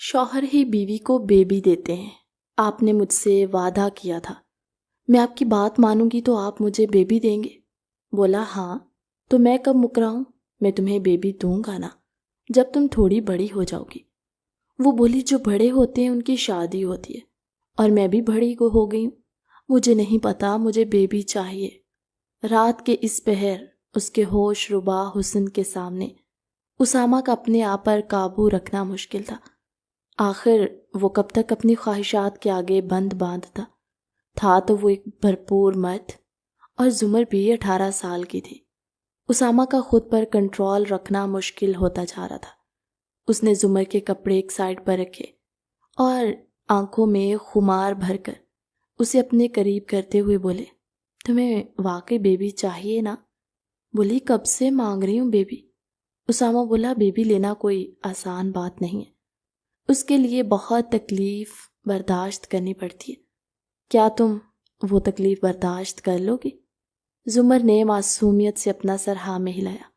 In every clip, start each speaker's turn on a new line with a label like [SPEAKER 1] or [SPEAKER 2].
[SPEAKER 1] شوہر ہی بیوی کو بیبی دیتے ہیں۔ آپ نے مجھ سے وعدہ کیا تھا، میں آپ کی بات مانوں گی تو آپ مجھے بیبی دیں گے؟ بولا ہاں، تو میں کب مکرا ہوں، میں تمہیں بیبی دوں گا نا جب تم تھوڑی بڑی ہو جاؤ گی۔ وہ بولی جو بڑے ہوتے ہیں ان کی شادی ہوتی ہے، اور میں بھی بڑی ہو گئی ہوں، مجھے نہیں پتا، مجھے بیبی چاہیے۔ رات کے اس پہر اس کے ہوش ربا حسن کے سامنے اسامہ کا اپنے آپ پر قابو رکھنا مشکل تھا۔ آخر وہ کب تک اپنی خواہشات کے آگے بند باندھتا؟ تھا تو وہ ایک بھرپور مرد، اور زمر بھی 18 سال کی تھی۔ اسامہ کا خود پر کنٹرول رکھنا مشکل ہوتا جا رہا تھا۔ اس نے زمر کے کپڑے ایک سائڈ پر رکھے اور آنکھوں میں خمار بھر کر اسے اپنے قریب کرتے ہوئے بولے، تمہیں واقعی بیبی چاہیے نا؟ بولی کب سے مانگ رہی ہوں بیبی۔ اسامہ بولا بیبی لینا کوئی آسان بات نہیں ہے، اس کے لیے بہت تکلیف برداشت کرنی پڑتی ہے، کیا تم وہ تکلیف برداشت کر لو گی؟ زمر نے معصومیت سے اپنا سر ہاں میں ہلایا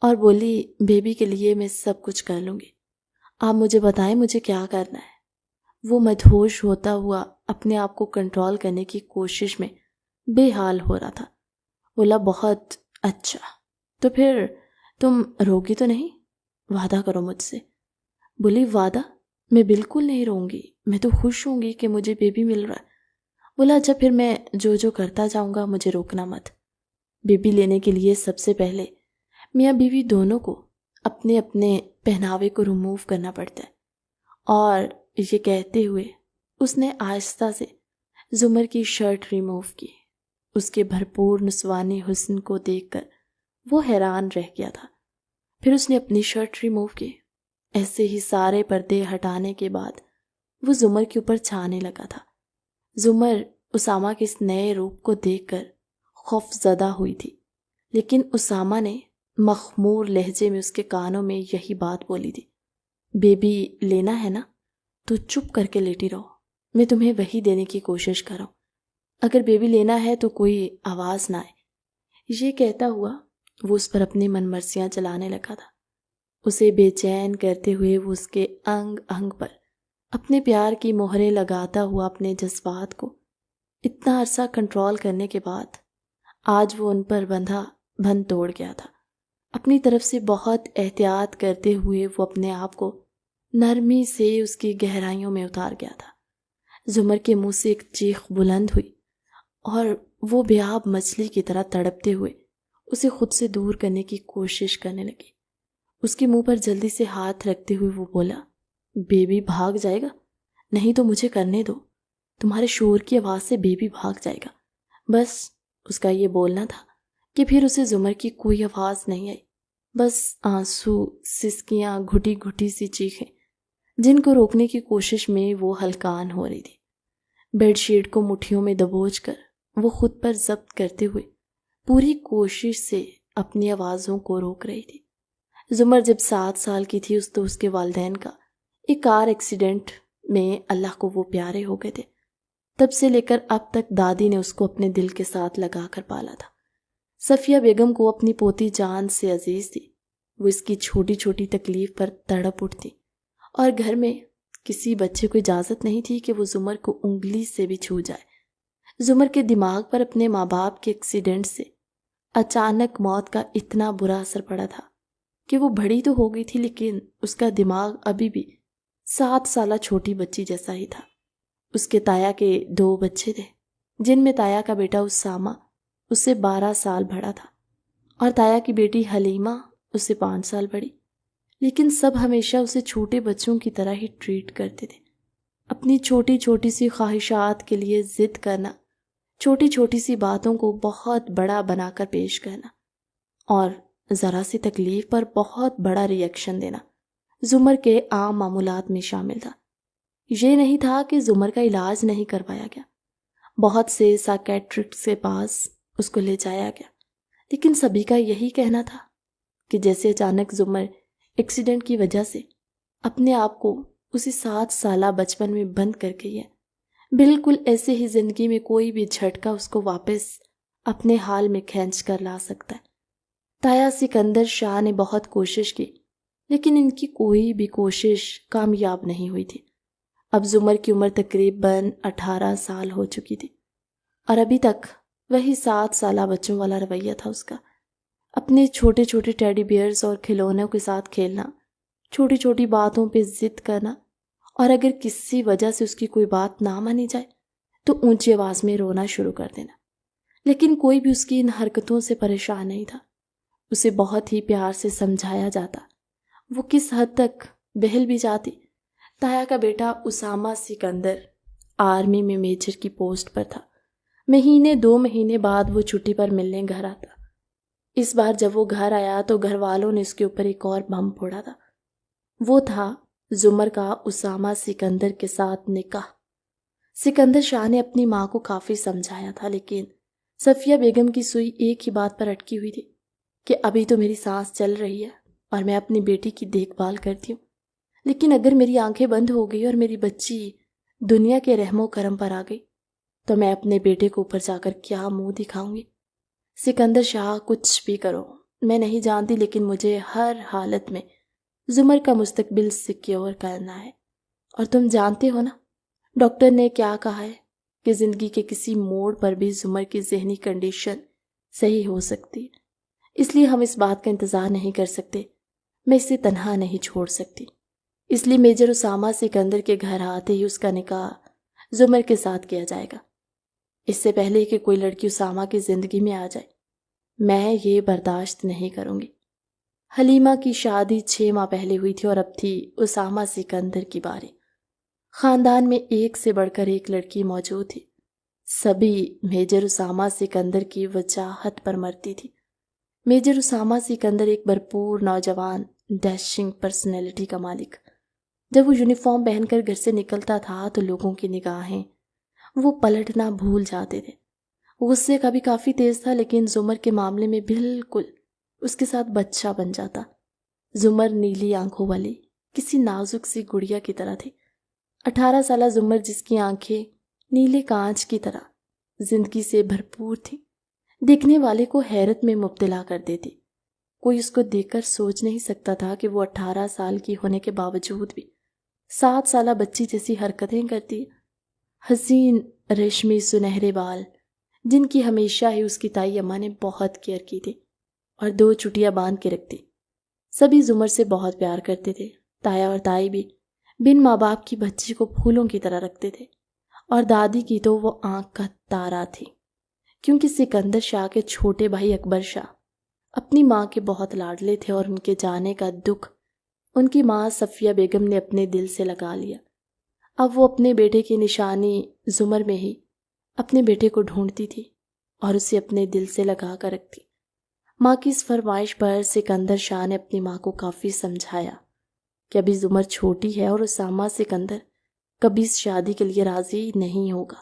[SPEAKER 1] اور بولی بیبی کے لیے میں سب کچھ کر لوں گی، آپ مجھے بتائیں مجھے کیا کرنا ہے۔ وہ مدہوش ہوتا ہوا اپنے آپ کو کنٹرول کرنے کی کوشش میں بے حال ہو رہا تھا۔ بولا بہت اچھا، تو پھر تم روگی تو نہیں؟ وعدہ کرو مجھ سے۔ بولی وعدہ؟ میں بالکل نہیں رہوں گی، میں تو خوش ہوں گی کہ مجھے بیبی مل رہا ہے۔ بولا اچھا پھر میں جو کرتا جاؤں گا مجھے روکنا مت۔ بیبی لینے کے لیے سب سے پہلے میاں بیوی دونوں کو اپنے اپنے پہناوے کو ریموو کرنا پڑتا ہے۔ اور یہ کہتے ہوئے اس نے آہستہ سے زمر کی شرٹ ریموو کی۔ اس کے بھرپور نسوانی حسن کو دیکھ کر وہ حیران رہ گیا تھا۔ پھر اس نے اپنی شرٹ ریموو کی۔ ایسے ہی سارے پردے ہٹانے کے بعد وہ زمر کے اوپر چھانے لگا تھا۔ زمر اسامہ کے اس نئے روپ کو دیکھ کر خوف زدہ ہوئی تھی، لیکن اسامہ نے مخمور لہجے میں اس کے کانوں میں یہی بات بولی تھی، بیبی لینا ہے نا تو چپ کر کے لیٹی رہو، میں تمہیں وہی دینے کی کوشش کر رہا ہوں، اگر بیبی لینا ہے تو کوئی آواز نہ آئے۔ یہ کہتا ہوا وہ اس پر اپنی من مرضیاں چلانے لگا تھا۔ اسے بے چین کرتے ہوئے وہ اس کے انگ انگ پر اپنے پیار کی مہریں لگاتا ہوا اپنے جذبات کو اتنا عرصہ کنٹرول کرنے کے بعد آج وہ ان پر بند توڑ گیا تھا۔ اپنی طرف سے بہت احتیاط کرتے ہوئے وہ اپنے آپ کو نرمی سے اس کی گہرائیوں میں اتار گیا تھا۔ زمر کے منہ سے ایک چیخ بلند ہوئی اور وہ بےآب مچھلی کی طرح تڑپتے ہوئے اسے خود سے دور کرنے کی کوشش کرنے لگی۔ اس کے منہ پر جلدی سے ہاتھ رکھتے ہوئے وہ بولا، بیبی بھاگ جائے گا؟ نہیں تو مجھے کرنے دو، تمہارے شور کی آواز سے بیبی بھاگ جائے گا۔ بس اس کا یہ بولنا تھا کہ پھر اسے زمر کی کوئی آواز نہیں آئی، بس آنسو، سسکیاں، گھٹی گھٹی سی چیخیں جن کو روکنے کی کوشش میں وہ ہلکان ہو رہی تھی۔ بیڈ شیٹ کو مٹھیوں میں دبوچ کر وہ خود پر ضبط کرتے ہوئے پوری کوشش سے اپنی آوازوں کو روک رہی تھی۔ زمر جب 7 سال کی تھی تو اس کے والدین کا ایک کار ایکسیڈنٹ میں اللہ کو وہ پیارے ہو گئے تھے۔ تب سے لے کر اب تک دادی نے اس کو اپنے دل کے ساتھ لگا کر پالا تھا۔ صفیہ بیگم کو اپنی پوتی جان سے عزیز تھی۔ وہ اس کی چھوٹی چھوٹی تکلیف پر تڑپ اٹھتی اور گھر میں کسی بچے کو اجازت نہیں تھی کہ وہ زمر کو انگلی سے بھی چھو جائے۔ زمر کے دماغ پر اپنے ماں باپ کے ایکسیڈنٹ سے اچانک موت کا اتنا برا اثر پڑا تھا کہ وہ بڑی تو ہو گئی تھی لیکن اس کا دماغ ابھی بھی 7 سالہ چھوٹی بچی جیسا ہی تھا۔ اس کے تایا کے 2 بچے تھے، جن میں تایا کا بیٹا اسامہ اس سے 12 سال بڑا تھا اور تایا کی بیٹی حلیمہ اس سے 5 سال بڑی، لیکن سب ہمیشہ اسے چھوٹے بچوں کی طرح ہی ٹریٹ کرتے تھے۔ اپنی چھوٹی چھوٹی سی خواہشات کے لیے ضد کرنا، چھوٹی چھوٹی سی باتوں کو بہت بڑا بنا کر پیش کرنا اور ذرا سی تکلیف پر بہت بڑا ری ایکشن دینا زمر کے عام معمولات میں شامل تھا۔ یہ نہیں تھا کہ زمر کا علاج نہیں کروایا گیا، بہت سے سائکیٹرسٹ کے پاس اس کو لے جایا گیا، لیکن سبھی کا یہی کہنا تھا کہ جیسے اچانک زمر ایکسیڈنٹ کی وجہ سے اپنے آپ کو اسی 7 سالہ بچپن میں بند کر گئی ہے، بالکل ایسے ہی زندگی میں کوئی بھی جھٹکا اس کو واپس اپنے حال میں کھینچ کر لا سکتا ہے۔ تایا سکندر شاہ نے بہت کوشش کی لیکن ان کی کوئی بھی کوشش کامیاب نہیں ہوئی تھی۔ اب زمر کی عمر تقریباً 18 سال ہو چکی تھی اور ابھی تک وہی 7 سالہ بچوں والا رویہ تھا اس کا۔ اپنے چھوٹے چھوٹے ٹیڈی بیئرز اور کھلونوں کے ساتھ کھیلنا، چھوٹی چھوٹی باتوں پہ ضد کرنا، اور اگر کسی وجہ سے اس کی کوئی بات نہ مانی جائے تو اونچی آواز میں رونا شروع کر دینا۔ لیکن کوئی بھی اس کی ان حرکتوں سے پریشان نہیں تھا۔ اسے بہت ہی پیار سے سمجھایا جاتا، وہ کس حد تک بہل بھی جاتی۔ تایا کا بیٹا اسامہ سکندر آرمی میں میجر کی پوسٹ پر تھا۔ 2 مہینے بعد وہ چھٹی پر ملنے گھر آتا۔ اس بار جب وہ گھر آیا تو گھر والوں نے اس کے اوپر ایک اور بم پھوڑا تھا۔ وہ تھا زمر کا اسامہ سکندر کے ساتھ نکاح۔ سکندر شاہ نے اپنی ماں کو کافی سمجھایا تھا، لیکن صفیہ بیگم کی سوئی ایک ہی بات پر اٹکی ہوئی تھی کہ ابھی تو میری سانس چل رہی ہے اور میں اپنی بیٹی کی دیکھ بھال کرتی ہوں، لیکن اگر میری آنکھیں بند ہو گئی اور میری بچی دنیا کے رحم و کرم پر آ گئی تو میں اپنے بیٹے کو اوپر جا کر کیا منہ دکھاؤں گی؟ سکندر شاہ، کچھ بھی کرو، میں نہیں جانتی، لیکن مجھے ہر حالت میں زمر کا مستقبل سیکیور کرنا ہے۔ اور تم جانتے ہو نا ڈاکٹر نے کیا کہا ہے کہ زندگی کے کسی موڑ پر بھی زمر کی ذہنی کنڈیشن صحیح ہو سکتی ہے، اس لیے ہم اس بات کا انتظار نہیں کر سکتے۔ میں اسے تنہا نہیں چھوڑ سکتی، اس لیے میجر اسامہ سکندر کے گھر آتے ہی اس کا نکاح زمر کے ساتھ کیا جائے گا، اس سے پہلے کہ کوئی لڑکی اسامہ کی زندگی میں آ جائے۔ میں یہ برداشت نہیں کروں گی۔ حلیمہ کی شادی 6 ماہ پہلے ہوئی تھی اور اب تھی اسامہ سکندر کی باری۔ خاندان میں ایک سے بڑھ کر ایک لڑکی موجود تھی، سبھی میجر اسامہ سکندر کی وجاہت پر مرتی تھی۔ میجر اسامہ سکندر ایک بھرپور نوجوان ڈیشنگ پرسنالٹی کا مالک۔ جب وہ یونیفارم پہن کر گھر سے نکلتا تھا تو لوگوں کی نگاہیں وہ پلٹنا بھول جاتے تھے۔ غصے کا بھی کافی تیز تھا، لیکن زمر کے معاملے میں بالکل اس کے ساتھ بچہ بن جاتا۔ زمر نیلی آنکھوں والی کسی نازک سی گڑیا کی طرح تھی۔ 18 سالہ زمر، جس کی آنکھیں نیلے کانچ کی طرح زندگی سے بھرپور تھی، دیکھنے والے کو حیرت میں مبتلا کر دیتی۔ کوئی اس کو دیکھ کر سوچ نہیں سکتا تھا کہ وہ 18 سال کی ہونے کے باوجود بھی 7 سالہ بچی جیسی حرکتیں کرتی۔ حسین ریشمی سنہرے بال، جن کی ہمیشہ ہی اس کی تائی اماں نے بہت کیئر کی تھی، اور 2 چٹیاں باندھ کے رکھتی۔ سبھی زمر سے بہت پیار کرتے تھے۔ تایا اور تائی بھی بن ماں باپ کی بچی کو پھولوں کی طرح رکھتے تھے، اور دادی کی تو وہ آنکھ کا تارا تھی، کیونکہ سکندر شاہ کے چھوٹے بھائی اکبر شاہ اپنی ماں کے بہت لاڈلے تھے، اور ان کے جانے کا دکھ ان کی ماں صفیہ بیگم نے اپنے دل سے لگا لیا۔ اب وہ اپنے بیٹے کی نشانی زمر میں ہی اپنے بیٹے کو ڈھونڈتی تھی اور اسے اپنے دل سے لگا کر رکھتی۔ ماں کی اس فرمائش پر سکندر شاہ نے اپنی ماں کو کافی سمجھایا کہ ابھی زمر چھوٹی ہے اور اسامہ سکندر کبھی اس شادی کے لیے راضی نہیں ہوگا،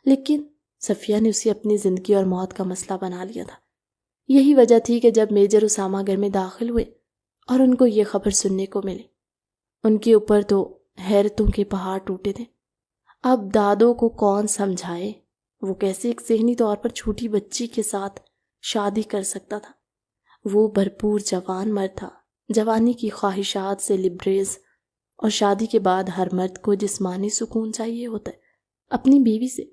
[SPEAKER 1] لیکن صفیہ نے اسے اپنی زندگی اور موت کا مسئلہ بنا لیا تھا۔ یہی وجہ تھی کہ جب میجر اسامہ گھر میں داخل ہوئے اور ان کو یہ خبر سننے کو ملی، ان کے اوپر تو حیرتوں کے پہاڑ ٹوٹے تھے۔ اب دادوں کو کون سمجھائے، وہ کیسے ایک ذہنی طور پر چھوٹی بچی کے ساتھ شادی کر سکتا تھا؟ وہ بھرپور جوان مرد تھا، جوانی کی خواہشات سے لبریز، اور شادی کے بعد ہر مرد کو جسمانی سکون چاہیے ہوتا ہے اپنی بیوی سے،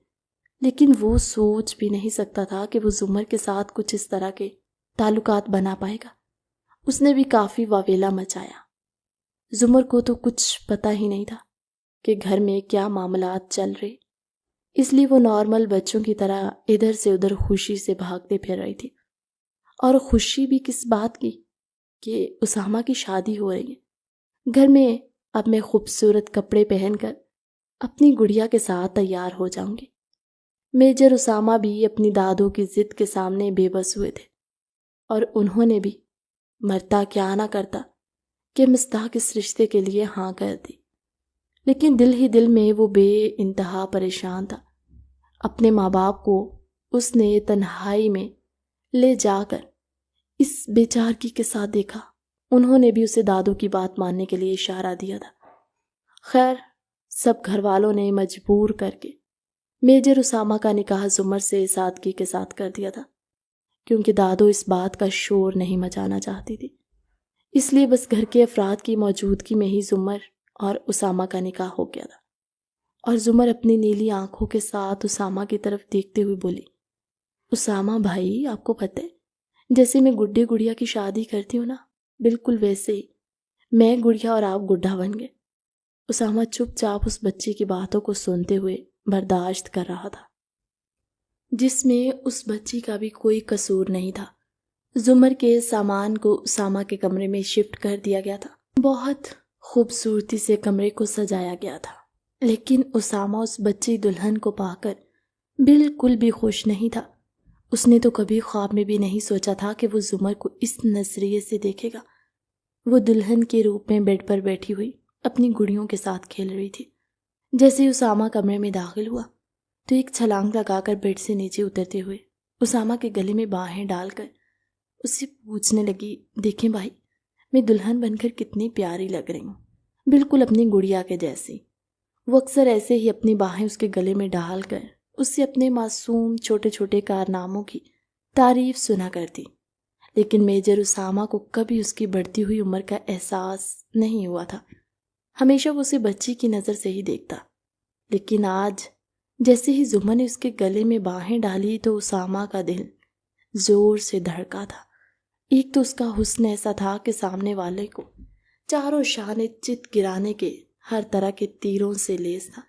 [SPEAKER 1] لیکن وہ سوچ بھی نہیں سکتا تھا کہ وہ زمر کے ساتھ کچھ اس طرح کے تعلقات بنا پائے گا۔ اس نے بھی کافی واویلا مچایا۔ زمر کو تو کچھ پتہ ہی نہیں تھا کہ گھر میں کیا معاملات چل رہے، اس لیے وہ نارمل بچوں کی طرح ادھر سے ادھر خوشی سے بھاگتے پھر رہی تھی۔ اور خوشی بھی کس بات کی کہ اسامہ کی شادی ہو رہی ہے۔ گھر میں اب میں خوبصورت کپڑے پہن کر اپنی گڑیا کے ساتھ تیار ہو جاؤں گی۔ میجر اسامہ بھی اپنی دادوں کی ضد کے سامنے بے بس ہوئے تھے، اور انہوں نے بھی مرتا کیا نہ کرتا کہ مستحق اس رشتے کے لیے ہاں کر دی، لیکن دل ہی دل میں وہ بے انتہا پریشان تھا۔ اپنے ماں باپ کو اس نے تنہائی میں لے جا کر اس بیچارگی کے ساتھ دیکھا۔ انہوں نے بھی اسے دادوں کی بات ماننے کے لیے اشارہ دیا تھا۔ خیر، سب گھر والوں نے مجبور کر کے میجر اسامہ کا نکاح زمر سے سادگی کے ساتھ کر دیا تھا، کیونکہ دادو اس بات کا شور نہیں مچانا چاہتی تھی اس لیے بس گھر کے افراد کی موجودگی میں ہی زمر اور اسامہ کا نکاح ہو گیا تھا۔ اور زمر اپنی نیلی آنکھوں کے ساتھ اسامہ کی طرف دیکھتے ہوئے بولی، اسامہ بھائی، آپ کو پتہ ہے جیسے میں گڈے گڑیا کی شادی کرتی ہوں نا، بالکل ویسے ہی میں گڑیا اور آپ گڈھا بن گئے۔ اسامہ چپ چاپ اس بچی کی باتوں کو سنتے ہوئے برداشت کر رہا تھا، جس میں اس بچی کا بھی کوئی قصور نہیں تھا۔ زمر کے سامان کو اسامہ کے کمرے میں شفٹ کر دیا گیا تھا۔ بہت خوبصورتی سے کمرے کو سجایا گیا تھا، لیکن اسامہ اس بچی دلہن کو پا کر بالکل بھی خوش نہیں تھا۔ اس نے تو کبھی خواب میں بھی نہیں سوچا تھا کہ وہ زمر کو اس نظریے سے دیکھے گا۔ وہ دلہن کے روپ میں بیڈ پر بیٹھی ہوئی اپنی گڑیوں کے ساتھ کھیل رہی تھی۔ جیسے ہی اسامہ کمرے میں داخل ہوا تو ایک چھلانگ لگا کر بیڈ سے نیچے اترتے ہوئے اسامہ کے گلے میں باہیں ڈال کر اس سے پوچھنے لگی، دیکھیں بھائی، میں دلہن بن کر کتنی پیاری لگ رہی ہوں، بالکل اپنی گڑیا کے جیسی۔ وہ اکثر ایسے ہی اپنی باہیں اس کے گلے میں ڈال کر اس سے اپنے معصوم چھوٹے چھوٹے کارناموں کی تعریف سنا کرتی، لیکن میجر اسامہ کو کبھی اس کی بڑھتی ہوئی عمر کا احساس نہیں ہوا تھا۔ ہمیشہ وہ اسے بچی کی نظر سے ہی دیکھتا، لیکن آج جیسے ہی زمر نے اس کے گلے میں باہیں ڈالی تو اسامہ کا دل زور سے دھڑکا تھا۔ ایک تو اس کا حسن ایسا تھا کہ سامنے والے کو چاروں شانے چت گرانے کے ہر طرح کے تیروں سے لیس تھا،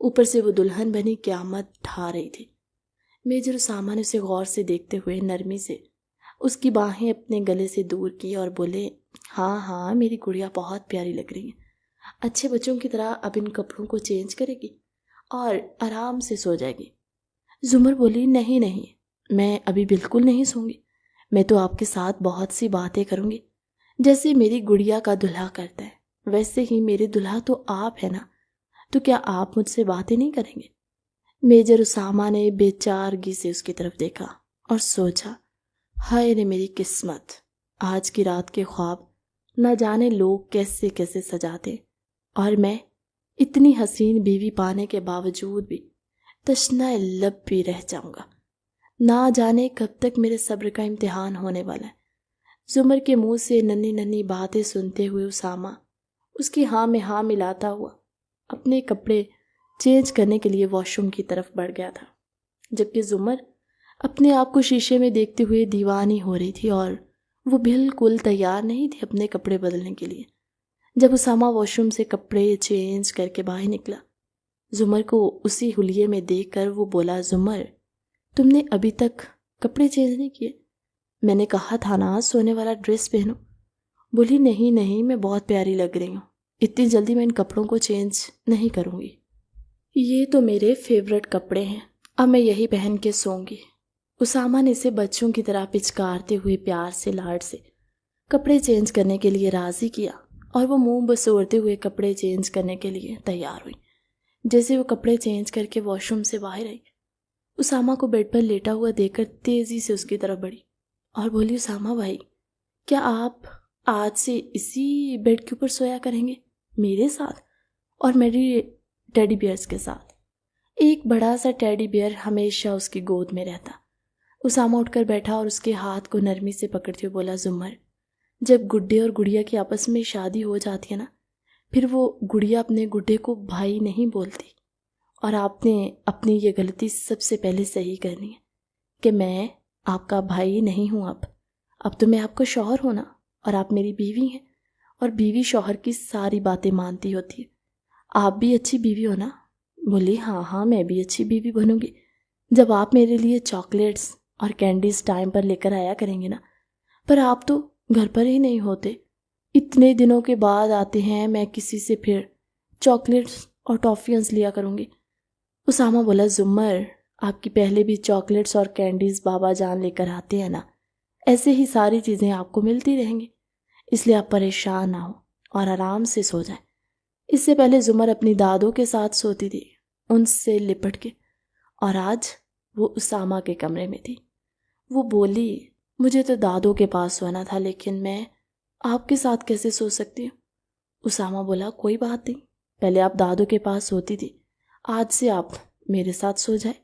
[SPEAKER 1] اوپر سے وہ دلہن بنی قیامت ڈھا رہی تھی۔ میجر اسامہ نے اسے غور سے دیکھتے ہوئے نرمی سے اس کی باہیں اپنے گلے سے دور کی اور بولے، ہاں ہاں، میری گڑیا بہت پیاری لگ رہی ہے، اچھے بچوں کی طرح اب ان کپڑوں کو چینج کرے گی اور آرام سے سو جائے گی۔ زمر بولی، نہیں نہیں، میں ابھی بالکل نہیں سوں گی، میں تو آپ کے ساتھ بہت سی باتیں کروں گی، جیسے میری گڑیا کا دلہا کرتا ہے ویسے ہی میرے دلہا تو آپ ہے نا، تو کیا آپ مجھ سے باتیں نہیں کریں گے؟ میجر اسامہ نے بے چارگی سے اس کی طرف دیکھا اور سوچا، ہائے رے میری قسمت، آج کی رات کے خواب نہ جانے لوگ کیسے کیسے سجاتے، اور میں اتنی حسین بیوی پانے کے باوجود بھی تشنہ لب بھی رہ جاؤں گا۔ نہ جانے کب تک میرے صبر کا امتحان ہونے والا ہے۔ زمر کے منہ سے ننھی ننھی باتیں سنتے ہوئے اسامہ اس کی ہاں میں ہاں ملاتا ہوا اپنے کپڑے چینج کرنے کے لیے واش روم کی طرف بڑھ گیا تھا، جبکہ زمر اپنے آپ کو شیشے میں دیکھتے ہوئے دیوانی ہو رہی تھی اور وہ بالکل تیار نہیں تھی اپنے کپڑے بدلنے کے لیے۔ جب اسامہ واش روم سے کپڑے چینج کر کے باہر نکلا، زمر کو اسی حلیے میں دیکھ کر وہ بولا، زمر، تم نے ابھی تک کپڑے چینج نہیں کیے؟ میں نے کہا تھا نا سونے والا ڈریس پہنو۔ بولی، نہیں نہیں، میں بہت پیاری لگ رہی ہوں، اتنی جلدی میں ان کپڑوں کو چینج نہیں کروں گی، یہ تو میرے فیورٹ کپڑے ہیں، اب میں یہی پہن کے سوں گی۔ اسامہ نے اسے بچوں کی طرح پچکارتے ہوئے پیار سے لاڈ سے کپڑے چینج کرنے کے لیے راضی کیا اور وہ منہ بسورتے ہوئے کپڑے چینج کرنے کے لیے تیار ہوئی۔ جیسے وہ کپڑے چینج کر کے واش روم سے باہر آئی، اسامہ کو بیڈ پر لیٹا ہوا دیکھ کر تیزی سے اس کی طرف بڑھی اور بولی، اسامہ بھائی، کیا آپ آج سے اسی بیڈ کے اوپر سویا کریں گے میرے ساتھ اور میری ٹیڈی بیئرز کے ساتھ؟ ایک بڑا سا ٹیڈی بیئر ہمیشہ اس کی گود میں رہتا۔ اسامہ اٹھ کر بیٹھا اور اس کے ہاتھ کو نرمی سے پکڑتے ہوئے بولا، زمر، جب گڈے اور گڑیا کی آپس میں شادی ہو جاتی ہے نا، پھر وہ گڑیا اپنے گڈے کو بھائی نہیں بولتی، اور آپ نے اپنی یہ غلطی سب سے پہلے صحیح کرنی ہے کہ میں آپ کا بھائی نہیں ہوں، اب تو میں آپ کا شوہر ہوں نا، اور آپ میری بیوی ہیں، اور بیوی شوہر کی ساری باتیں مانتی ہوتی ہے۔ آپ بھی اچھی بیوی ہو نا؟ بولی، ہاں ہاں، میں بھی اچھی بیوی بنوں گی جب آپ میرے لیے چاکلیٹس اور کینڈیز ٹائم پر لے کر آیا کریں گے نا، پر آپ تو گھر پر ہی نہیں ہوتے، اتنے دنوں کے بعد آتے ہیں، میں کسی سے پھر چاکلیٹس اور ٹافیاں لیا کروں گی۔ اسامہ بولا، زمر، آپ کی پہلے بھی چاکلیٹس اور کینڈیز بابا جان لے کر آتے ہیں نا، ایسے ہی ساری چیزیں آپ کو ملتی رہیں گی، اس لیے آپ پریشان نہ ہو اور آرام سے سو جائیں۔ اس سے پہلے زمر اپنی دادوں کے ساتھ سوتی تھی، ان سے لپٹ کے، اور آج وہ اسامہ کے کمرے میں تھی۔ وہ بولی، مجھے تو دادوں کے پاس سونا تھا، لیکن میں آپ کے ساتھ کیسے سو سکتی ہوں؟ اسامہ بولا، کوئی بات نہیں، پہلے آپ دادوں کے پاس سوتی تھی، آج سے آپ میرے ساتھ سو جائے،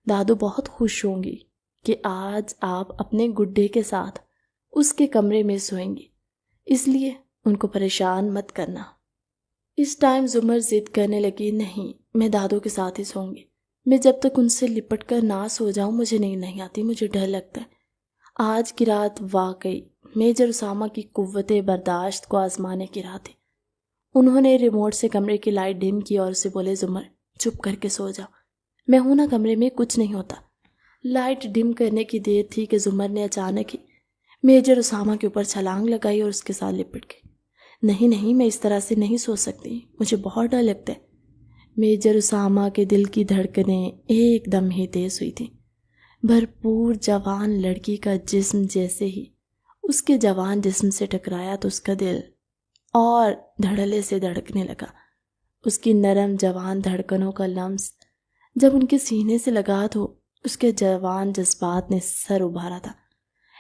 [SPEAKER 1] دادو بہت خوش ہوں گی کہ آج آپ اپنے گڈے کے ساتھ اس کے کمرے میں سوئیں گی۔ اس لیے ان کو پریشان مت کرنا۔ اس ٹائم زمر ضد کرنے لگی، نہیں میں دادو کے ساتھ ہی سوؤں گی، میں جب تک ان سے لپٹ کر نہ سو جاؤں مجھے نیند نہیں آتی، مجھے ڈر لگتا ہے۔ آج کی رات واقعی میجر اسامہ کی قوت برداشت کو آزمانے کی رات تھی۔ انہوں نے ریموٹ سے کمرے کی لائٹ ڈم کی اور اسے بولے، زمر چپ کر کے سو جاؤ، میں ہوں نا کمرے میں، کچھ نہیں ہوتا۔ لائٹ ڈم کرنے کی دیر تھی کہ زمر نے اچانک ہی میجر اسامہ کے اوپر چھلانگ لگائی اور اس کے ساتھ لپٹ گئی۔ نہیں نہیں، میں اس طرح سے نہیں سو سکتی، مجھے بہت ڈر لگتا ہے۔ میجر اسامہ کے دل کی دھڑکنیں ایک دم ہی تیز ہوئی تھیں۔ بھرپور جوان لڑکی کا جسم جیسے ہی اس کے جوان جسم سے ٹکرایا تو اس کا دل اور دھڑلے سے دھڑکنے لگا۔ اس کی نرم جوان دھڑکنوں کا لمس جب ان کے سینے سے لگا تو اس کے جوان جذبات نے سر ابھارا تھا۔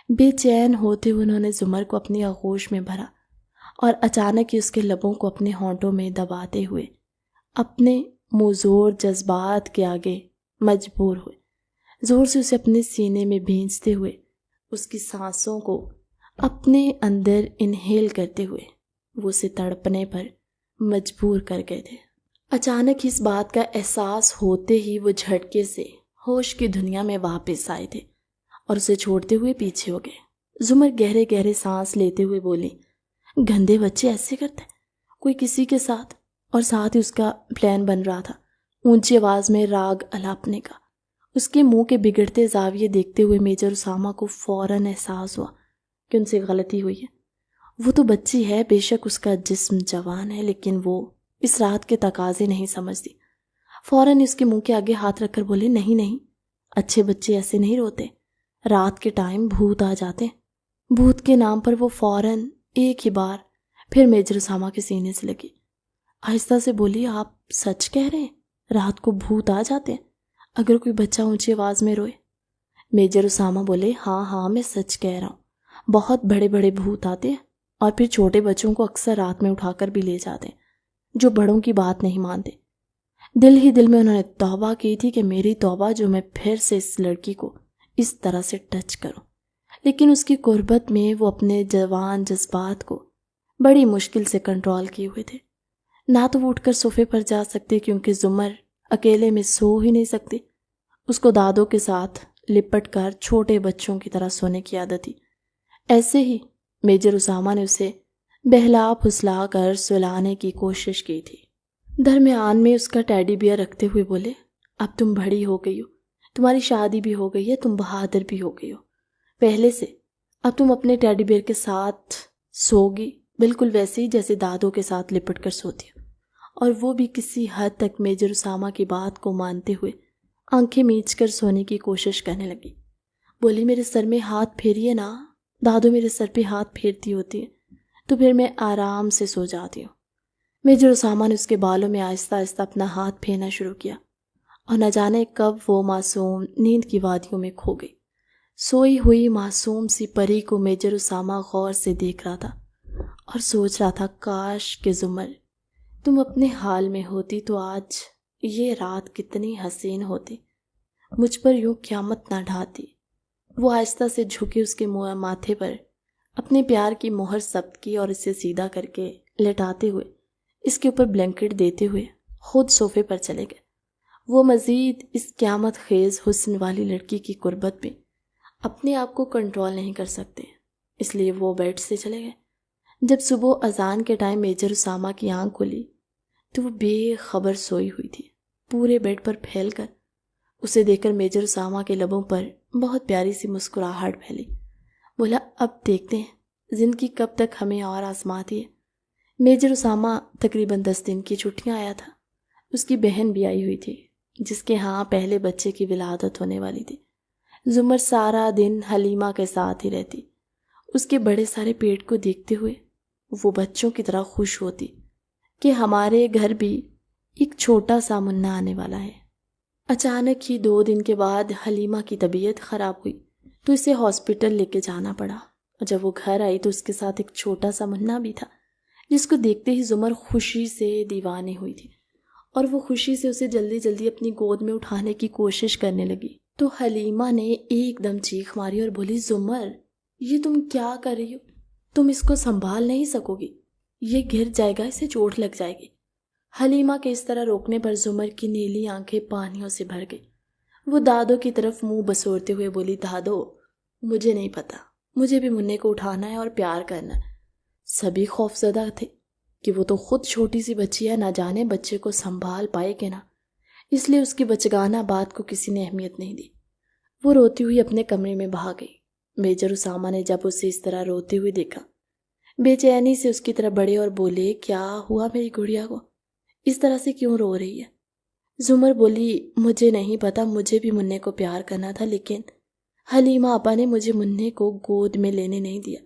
[SPEAKER 1] بے چین ہوتے ہوئے انہوں نے زمر کو اپنی آغوش میں بھرا اور اچانک ہی اس کے لبوں کو اپنے ہونٹوں میں دباتے ہوئے اپنے مزور جذبات کے آگے مجبور ہوئے، زور سے اسے اپنے سینے میں بھینچتے ہوئے اس کی سانسوں کو اپنے اندر انہیل کرتے ہوئے وہ اسے تڑپنے پر مجبور کر گئے تھے۔ اچانک اس بات کا احساس ہوتے ہی وہ جھٹکے سے ہوش کی دنیا میں واپس آئے تھے اور اسے چھوڑتے ہوئے پیچھے ہو گئے۔ زمر گہرے گہرے سانس لیتے ہوئے بولی، گندے بچے ایسے کرتے ہیں کوئی کسی کے ساتھ، اور ساتھ ہی اس کا پلان بن رہا تھا اونچی آواز میں راگ الاپنے کا۔ اس کے منہ کے بگڑتے زاویے دیکھتے ہوئے میجر اسامہ کو فوراً احساس ہوا کہ ان سے غلطی ہوئی ہے۔ وہ تو بچی ہے، بے شک اس کا جسم جوان ہے، لیکن وہ اس رات کے تقاضے نہیں سمجھتی۔ فوراً اس کے منہ کے آگے ہاتھ رکھ کر بولے، نہیں نہیں، اچھے بچے ایسے نہیں روتے، رات کے ٹائم بھوت آ جاتے ہیں۔ بھوت کے نام پر وہ فوراً ایک ہی بار پھر میجر اسامہ کے سینے سے لگی۔ آہستہ سے بولی، آپ سچ کہہ رہے ہیں رات کو بھوت آ جاتے ہیں اگر کوئی بچہ اونچی آواز میں روئے؟ میجر اسامہ بولے، ہاں ہاں میں سچ کہہ رہا ہوں، بہت بڑے بڑے بھوت آتے ہیں اور پھر چھوٹے بچوں کو اکثر رات میں اٹھا کر بھی لے جاتے ہیں جو بڑوں کی بات نہیں مانتے۔ دل ہی دل میں انہوں نے توبہ کی تھی کہ میری توبہ جو میں پھر سے اس لڑکی کو اس طرح سے ٹچ کروں، لیکن اس کی قربت میں وہ اپنے جوان جذبات کو بڑی مشکل سے کنٹرول کیے ہوئے تھے۔ نہ تو وہ اٹھ کر صوفے پر جا سکتے کیونکہ زمر اکیلے میں سو ہی نہیں سکتی، اس کو دادوں کے ساتھ لپٹ کر چھوٹے بچوں کی طرح سونے کی عادت تھی۔ ایسے ہی میجر اسامہ نے اسے بہلا پھسلا کر سلانے کی کوشش کی تھی۔ درمیان میں اس کا ٹیڈی بیئر رکھتے ہوئے بولے، اب تم بڑی ہو گئی ہو، تمہاری شادی بھی ہو گئی ہے، تم بہادر بھی ہو گئی ہو پہلے سے، اب تم اپنے ٹیڈی بیئر کے ساتھ سوگی بالکل ویسے ہی جیسے دادوں کے ساتھ لپٹ کر سوتی ہو۔ اور وہ بھی کسی حد تک میجر اسامہ کی بات کو مانتے ہوئے آنکھیں میچ کر سونے کی کوشش کرنے لگی۔ بولی، میرے سر میں ہاتھ پھیریے نا، دادو میرے سر پہ ہاتھ پھیرتی ہوتی ہے تو پھر میں آرام سے سو جاتی ہوں۔ میجر اسامہ نے اس کے بالوں میں آہستہ آہستہ اپنا ہاتھ پھیرنا شروع کیا اور نہ جانے کب وہ معصوم نیند کی وادیوں میں کھو گئی۔ سوئی ہوئی معصوم سی پری کو میجر اسامہ غور سے دیکھ رہا تھا اور سوچ رہا تھا، کاش کہ زمر تم اپنے حال میں ہوتی تو آج یہ رات کتنی حسین ہوتی، مجھ پر یوں قیامت نہ ڈھاتی۔ وہ آہستہ سے جھکے اس کے ماتھے پر اپنے پیار کی مہر ثبت کی اور اسے سیدھا کر کے لٹاتے ہوئے اس کے اوپر بلینکٹ دیتے ہوئے خود صوفے پر چلے گئے۔ وہ مزید اس قیامت خیز حسن والی لڑکی کی قربت میں اپنے آپ کو کنٹرول نہیں کر سکتے، اس لیے وہ بیڈ سے چلے گئے۔ جب صبح اذان کے ٹائم میجر اسامہ کی آنکھ کھلی تو وہ بے خبر سوئی ہوئی تھی، پورے بیڈ پر پھیل کر۔ اسے دیکھ کر میجر اسامہ کے لبوں پر بہت پیاری سی مسکراہٹ پھیلی۔ بولا، اب دیکھتے ہیں زندگی کب تک ہمیں اور آزماتی ہے۔ میجر اسامہ تقریباً 10 دن کی چھٹیاں آیا تھا۔ اس کی بہن بھی آئی ہوئی تھی جس کے ہاں پہلے بچے کی ولادت ہونے والی تھی۔ زمر سارا دن حلیمہ کے ساتھ ہی رہتی۔ اس کے بڑے سارے پیٹ کو دیکھتے ہوئے وہ بچوں کی طرح خوش ہوتی کہ ہمارے گھر بھی ایک چھوٹا سا منا آنے والا ہے۔ اچانک ہی 2 دن کے بعد حلیمہ کی طبیعت خراب ہوئی تو اسے ہاسپٹل لے کے جانا پڑا، اور جب وہ گھر آئی تو اس کے ساتھ ایک چھوٹا سا منا بھی تھا جس کو دیکھتے ہی زمر خوشی سے دیوانے ہوئی تھی اور وہ خوشی سے اسے جلدی جلدی اپنی گود میں اٹھانے کی کوشش کرنے لگی۔ تو حلیمہ نے ایک دم چیخ ماری اور بولی، زمر یہ تم کیا کر رہی ہو؟ تم اس کو سنبھال نہیں سکو گی، یہ گر جائے گا، اسے چوٹ لگ جائے گی۔ حلیمہ کے اس طرح روکنے پر زمر کی نیلی آنکھیں پانیوں سے بھر گئی۔ وہ دادو کی طرف منہ بسورتے ہوئے بولی، دادو مجھے نہیں پتا، مجھے بھی منع کو اٹھانا ہے اور پیار کرنا ہے۔ سبھی خوف زدہ تھے کہ وہ تو خود چھوٹی سی بچی ہے، نہ جانے بچے کو سنبھال پائے کہ نہ، اس لیے اس کی بچگانہ بات کو کسی نے اہمیت نہیں دی۔ وہ روتی ہوئی اپنے کمرے میں بھاگ گئی۔ میجر اسامہ نے جب اسے اس طرح روتی ہوئی دیکھا، بے چینی سے اس کی طرف بڑھے اور بولے، کیا ہوا میری گڑیا کو؟ اس طرح سے کیوں رو رہی ہے؟ زمر بولی، مجھے نہیں پتا، مجھے بھی منع کو پیار کرنا تھا، لیکن حلیمہ آپا نے مجھے منع کو گود میں لینے نہیں دیا۔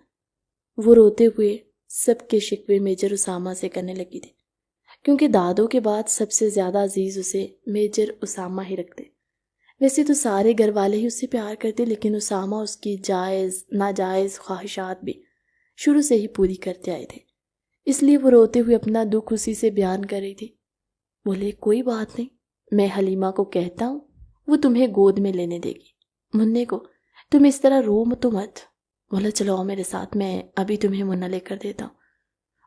[SPEAKER 1] وہ روتے ہوئے سب کے شکوے میجر اسامہ سے کرنے لگی تھی، کیونکہ دادو کے بعد سب سے زیادہ عزیز اسے میجر اسامہ ہی رکھتے۔ ویسے تو سارے گھر والے ہی اسے پیار کرتے، لیکن اسامہ اس کی جائز ناجائز خواہشات بھی شروع سے ہی پوری کرتے آئے تھے، اس لیے وہ روتے ہوئے اپنا دکھ اسی سے بیان کر رہی تھی۔ بولے، کوئی بات نہیں، میں حلیمہ کو کہتا ہوں، وہ تمہیں گود میں لینے دے گی۔ منع کو تم اس طرح رو تو مت۔ بولا، چلو آؤ میرے ساتھ، میں ابھی تمہیں منع لے کر دیتا ہوں۔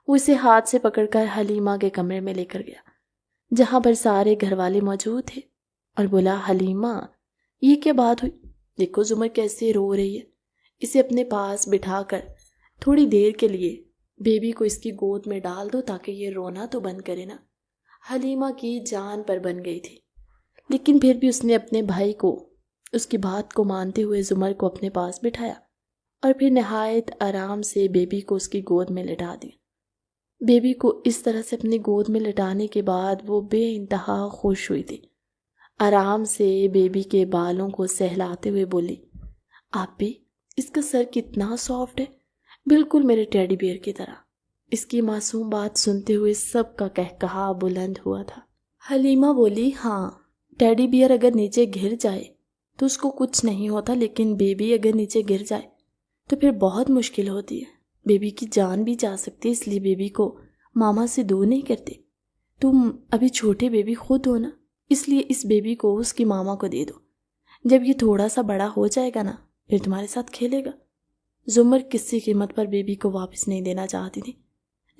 [SPEAKER 1] وہ اسے ہاتھ سے پکڑ کر حلیمہ کے کمرے میں لے کر گیا، جہاں پر سارے گھر والے موجود تھے، اور بولا، حلیمہ یہ کیا بات ہوئی؟ دیکھو زمر کیسے رو رہی ہے، اسے اپنے پاس بٹھا کر تھوڑی دیر کے لیے بیبی کو اس کی گود میں ڈال دو تاکہ یہ رونا تو بند کرے نا۔ حلیمہ کی جان پر بن گئی تھی، لیکن پھر بھی اس نے اپنے بھائی کو اس کی بات کو مانتے ہوئے زمر کو اپنے پاس بٹھایا اور پھر نہایت آرام سے بیبی کو اس کی گود میں لٹا دیا۔ بیبی کو اس طرح سے اپنی گود میں لٹانے کے بعد وہ بے انتہا خوش ہوئی تھی۔ آرام سے بیبی کے بالوں کو سہلاتے ہوئے بولی، آپ بھی، اس کا سر کتنا سافٹ ہے، بالکل میرے ٹیڈی بیئر کی طرح۔ اس کی معصوم بات سنتے ہوئے سب کا قہقہا بلند ہوا تھا۔ حلیمہ بولی، ہاں، ٹیڈی بیئر اگر نیچے گر جائے تو اس کو کچھ نہیں ہوتا، لیکن بیبی اگر نیچے گر جائے تو پھر بہت مشکل ہوتی ہے، بیبی کی جان بھی جا سکتی ہے، اس لیے بیبی کو ماما سے دور نہیں کرتے۔ تم ابھی چھوٹے بیبی خود ہو نا، اس لیے اس بیبی کو اس کی ماما کو دے دو، جب یہ تھوڑا سا بڑا ہو جائے گا نا پھر تمہارے ساتھ کھیلے گا۔ زمر کسی قیمت پر بیبی کو واپس نہیں دینا چاہتی تھی،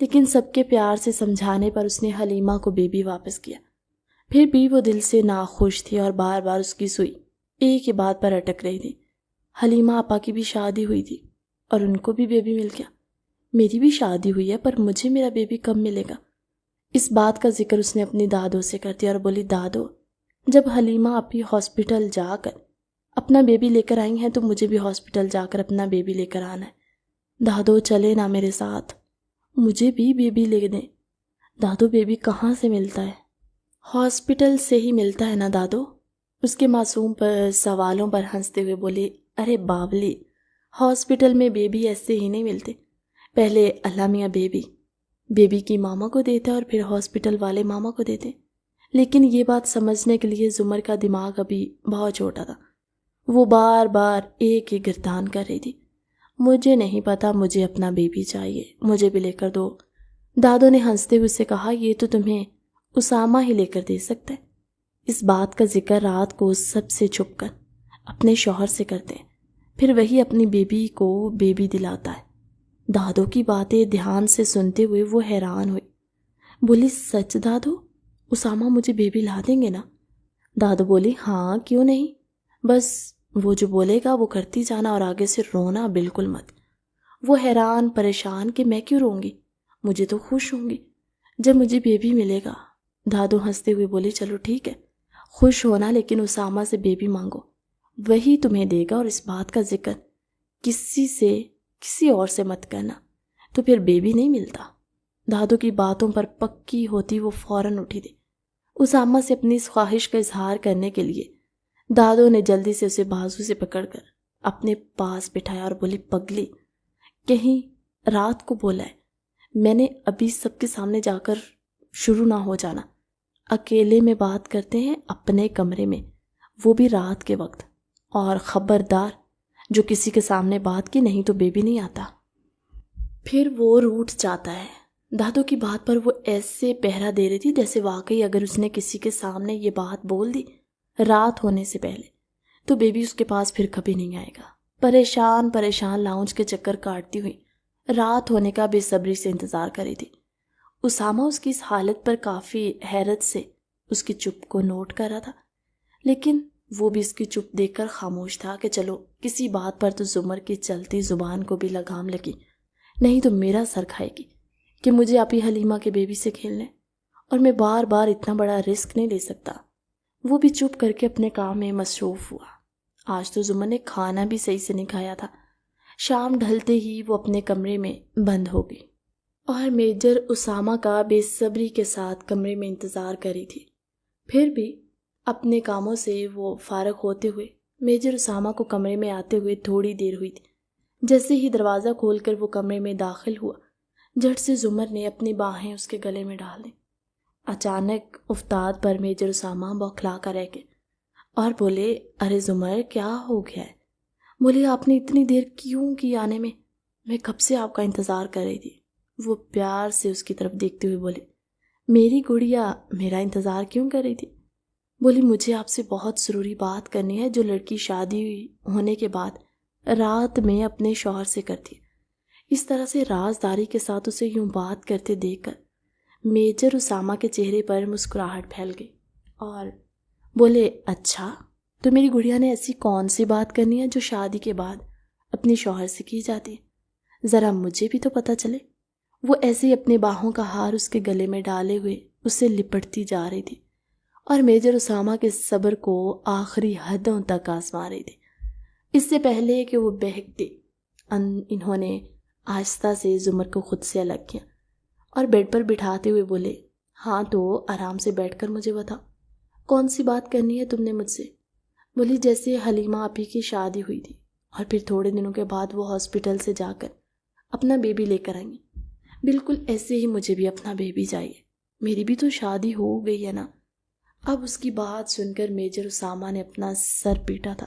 [SPEAKER 1] لیکن سب کے پیار سے سمجھانے پر اس نے حلیمہ کو بیبی واپس کیا۔ پھر بھی وہ دل سے ناخوش تھی اور بار بار اس کی سوئی ایک ہی بات پر اٹک رہی تھی۔ حلیمہ آپا کی بھی شادی ہوئی تھی اور ان کو بھی بیبی مل گیا، میری بھی شادی ہوئی ہے، پر مجھے میرا بیبی کب ملے گا؟ اس بات کا ذکر اس نے اپنی دادو سے کر دیا اور بولی، دادو جب حلیمہ آپی ہاسپٹل جا کر اپنا بیبی لے کر آئی ہیں تو مجھے بھی ہاسپٹل جا کر اپنا بیبی لے کر آنا ہے۔ دادو چلے نا میرے ساتھ، مجھے بھی بیبی لے دیں۔ دادو بیبی کہاں سے ملتا ہے؟ ہاسپٹل سے ہی ملتا ہے نا دادو؟ اس کے معصوم پر سوالوں پر ہنستے ہوئے بولے، ارے باولی، ہاسپٹل میں بیبی ایسے ہی نہیں ملتے، پہلے اللہ میاں بیبی کی ماما کو دیتا ہے اور پھر ہاسپٹل والے ماما کو دیتے۔ لیکن یہ بات سمجھنے کے لیے زمر کا دماغ ابھی بہت چھوٹا تھا، وہ بار بار ایک ہی گردان کر رہی تھی، مجھے نہیں پتا، مجھے اپنا بیبی چاہیے، مجھے بھی لے کر دو۔ دادو نے ہنستے ہوئے سے کہا، یہ تو تمہیں اسامہ ہی لے کر دے سکتا ہے۔ اس بات کا ذکر رات کو سب سے چھپ کر اپنے شوہر سے کرتے ہیں، پھر وہی اپنی بیبی کو بیبی دلاتا ہے۔ دادو کی باتیں دھیان سے سنتے ہوئے وہ حیران ہوئی، بولی، سچ دادو، اسامہ مجھے بیبی لا دیں گے نا؟ دادو بولی، ہاں کیوں نہیں، بس وہ جو بولے گا وہ کرتی جانا اور آگے سے رونا بالکل مت۔ وہ حیران پریشان کہ میں کیوں روں گی، مجھے تو خوش ہوں گی جب مجھے بیبی ملے گا۔ دادو ہنستے ہوئے بولے، چلو ٹھیک ہے، خوش ہونا، لیکن اسامہ سے بیبی مانگو، وہی تمہیں دے گا، اور اس بات کا ذکر کسی اور سے مت کرنا، تو پھر بیبی نہیں ملتا۔ دادو کی باتوں پر پکی ہوتی وہ فوراً اٹھی تھی۔ اسامہ سے اپنی اس خواہش کا اظہار کرنے کے لیے دادو نے جلدی سے اسے بازو سے پکڑ کر اپنے پاس بٹھایا اور بولی، پگلی، کہیں رات کو بولا ہے، میں نے ابھی سب کے سامنے جا کر شروع نہ ہو جانا، اکیلے میں بات کرتے ہیں اپنے کمرے میں، وہ بھی رات کے وقت، اور خبردار جو کسی کے سامنے بات کی، نہیں تو بیبی نہیں آتا، پھر وہ روٹ جاتا ہے۔ دادو کی بات پر وہ ایسے پہرا دے رہی تھی جیسے واقعی اگر اس نے کسی کے سامنے یہ بات بول دی رات ہونے سے پہلے تو بیبی اس کے پاس پھر کبھی نہیں آئے گا۔ پریشان لاؤنج کے چکر کاٹتی ہوئی رات ہونے کا بے صبری سے انتظار کر رہی تھی۔ اسامہ اس کی اس حالت پر کافی حیرت سے اس کی چپ کو نوٹ کر رہا تھا، لیکن وہ بھی اس کی چپ دیکھ کر خاموش تھا کہ چلو کسی بات پر تو زمر کی چلتی زبان کو بھی لگام لگی، نہیں تو میرا سر کھائے گی کہ مجھے آپی حلیمہ کے بیبی سے کھیلنے، اور میں بار بار اتنا بڑا رسک نہیں لے سکتا۔ وہ بھی چپ کر کے اپنے کام میں مصروف ہوا۔ آج تو زمر نے کھانا بھی صحیح سے نہیں کھایا تھا۔ شام ڈھلتے ہی وہ اپنے کمرے میں بند ہو گئی اور میجر اسامہ کا بے صبری کے ساتھ کمرے میں انتظار کر رہی تھی۔ پھر بھی اپنے کاموں سے وہ فارغ ہوتے ہوئے میجر اسامہ کو کمرے میں آتے ہوئے تھوڑی دیر ہوئی تھی۔ جیسے ہی دروازہ کھول کر وہ کمرے میں داخل ہوا، جھٹ سے زمر نے اپنی باہیں اس کے گلے میں ڈال دیں۔ اچانک افتاد پر میجر اسامہ بوکھلا کر رہ گئے اور بولے، ارے زمر، کیا ہو گیا ہے؟ بولے، آپ نے اتنی دیر کیوں کی آنے میں کب سے آپ کا انتظار کر رہی تھی۔ وہ پیار سے اس کی طرف دیکھتے ہوئے بولے، میری گڑیا میرا انتظار کیوں کر رہی تھی؟ بولی، مجھے آپ سے بہت ضروری بات کرنی ہے جو لڑکی شادی ہونے کے بعد رات میں اپنے شوہر سے کرتی ہے۔ اس طرح سے رازداری کے ساتھ اسے یوں بات کرتے دیکھ کر میجر اسامہ کے چہرے پر مسکراہٹ پھیل گئی اور بولے، اچھا، تو میری گڑیا نے ایسی کون سی بات کرنی ہے جو شادی کے بعد اپنی شوہر سے کی جاتی ہے؟ ذرا مجھے بھی تو پتہ چلے۔ وہ ایسے ہی اپنے باہوں کا ہار اس کے گلے میں ڈالے ہوئے اسے لپٹتی جا رہی تھی اور میجر اسامہ کے صبر کو آخری حدوں تک آزما رہی تھی۔ اس سے پہلے کہ وہ بہکتے، انہوں نے آہستہ سے زمر کو خود سے الگ کیا اور بیڈ پر بٹھاتے ہوئے بولے، ہاں تو آرام سے بیٹھ کر مجھے بتا، کون سی بات کرنی ہے تم نے مجھ سے؟ بولی، جیسے حلیمہ آپی کی شادی ہوئی تھی اور پھر تھوڑے دنوں کے بعد وہ ہاسپٹل سے جا کر اپنا بیبی لے کر آئیں گی، بالکل ایسے ہی مجھے بھی اپنا بیبی چاہیے۔ میری بھی تو شادی ہو گئی ہے نا۔ اب اس کی بات سن کر میجر اسامہ نے اپنا سر پیٹا تھا